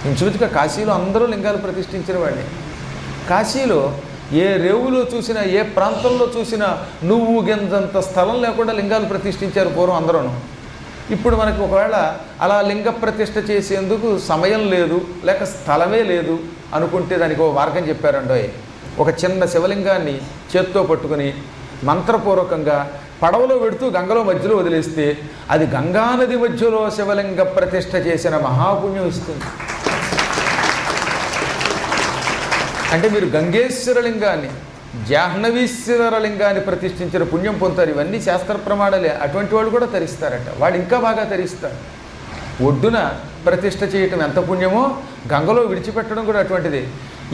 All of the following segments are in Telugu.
ఇంచుమించుగా కాశీలో అందరూ లింగాలు ప్రతిష్ఠించిన వాళ్ళే. కాశీలో ఏ రేవులో చూసినా, ఏ ప్రాంతంలో చూసినా నువ్వు గింజంత స్థలం లేకుండా లింగాలు ప్రతిష్ఠించారు పూర్వం అందరూ. ఇప్పుడు మనకి ఒకవేళ అలా లింగ ప్రతిష్ఠ చేసేందుకు సమయం లేదు, లేక స్థలమే లేదు అనుకుంటే దానికి ఒక మార్గం చెప్పారండోయ్. ఒక చిన్న శివలింగాన్ని చేత్తో పట్టుకుని మంత్రపూర్వకంగా పడవలో పెడుతూ గంగలో మధ్యలో వదిలేస్తే అది గంగానది మధ్యలో శివలింగ ప్రతిష్ఠ చేసిన మహాపుణ్యం ఇస్తుంది. అంటే మీరు గంగేశ్వర లింగాన్ని, జాహ్నవీశ్వర లింగాన్ని ప్రతిష్ఠించిన పుణ్యం పొందుతారు. ఇవన్నీ శాస్త్ర ప్రమాణాలే. అటువంటి వాళ్ళు కూడా తరిస్తారట. వాడు ఇంకా బాగా తరిస్తారు. ఒడ్డున ప్రతిష్ఠ చేయటం ఎంత పుణ్యమో గంగలో విడిచిపెట్టడం కూడా అటువంటిది.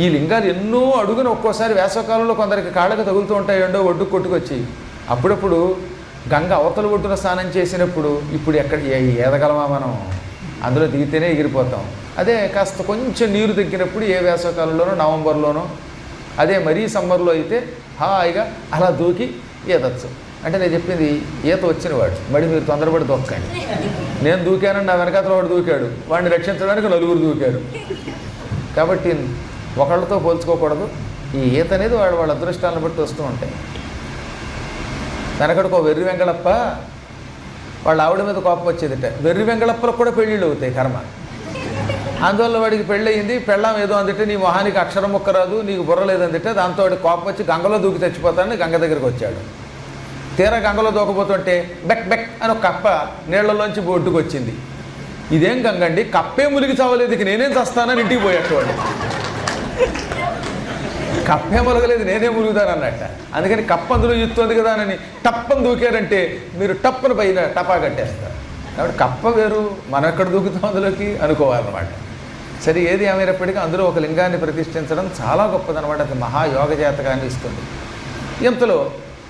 ఈ లింగాలు ఎన్నో అడుగున ఒక్కోసారి వేసవకాలంలో కొందరికి కాళ్ళకు తగులుతూ ఉంటాయండో ఒడ్డు కొట్టుకొచ్చి. అప్పుడప్పుడు గంగ అవతల ఒడ్డున స్నానం చేసినప్పుడు ఇప్పుడు ఎక్కడ ఏదగలమా మనం, అందులో దిగితేనే ఎగిరిపోతాం. అదే కాస్త కొంచెం నీరు తగ్గినప్పుడు ఏ వేసవకాలంలోనో నవంబర్లోనో, అదే మరీ సమ్మర్లో అయితే హాయిగా అలా దూకి ఈదచ్చు. అంటే నేను చెప్పింది ఈత వచ్చినవాడు, మరి మీరు తొందరపడి దొక్కండి. నేను దూకానని నా వెనకాతల వాడు దూకాడు, వాడిని రక్షించడానికి నలుగురు దూకారు. కాబట్టి ఒకళ్ళతో పోల్చుకోకూడదు. ఈ ఈత అనేది వాళ్ళ అదృష్టాలను బట్టి వస్తూ ఉంటాయి. వెనకడికో వెర్రి వెంగళప్ప వాళ్ళ ఆవిడ మీద కోపం వచ్చేదిట. వెర్రి వెంగళప్పలకు కూడా పెళ్ళిళ్ళు అవుతాయి కర్మ. అందువల్ల వాడికి పెళ్ళయింది, పెళ్ళాం ఏదో అందుటే నీ మొహానికి అక్షరం ముక్క రాదు, నీకు బుర్ర లేదందిటే దాంతో వాడికి కోపం వచ్చి గంగలో దూకి చచ్చిపోతాడని గంగ దగ్గరికి వచ్చాడు. తీరా గంగలో దూకపోతుంటే బెక్ బెక్ అని ఒక కప్ప నీళ్లలోంచి బొడ్డుకు వచ్చింది. ఇదేం గంగండి, కప్పే ములిగి చావలేదు, ఇక నేనేం చస్తానని ఇంటికి పోయాడు వాడు. కప్పే ములగలేదు, నేనే ములుగుతానన్నట్ట. అందుకని కప్ప అందులో ఎత్తుంది కదా అని టప్పని దూకారంటే మీరు టప్పని పైన టపా కట్టేస్తారు. కాబట్టి కప్ప వేరు, మనం ఎక్కడ దూకుతాం అందులోకి అనుకోవాలన్నమాట. సరే, ఏది ఏమైనప్పటికీ అందులో ఒక లింగాన్ని ప్రతిష్ఠించడం చాలా గొప్పదనమాట. అది మహాయోగ జాతకాన్ని ఇస్తుంది. ఇంతలో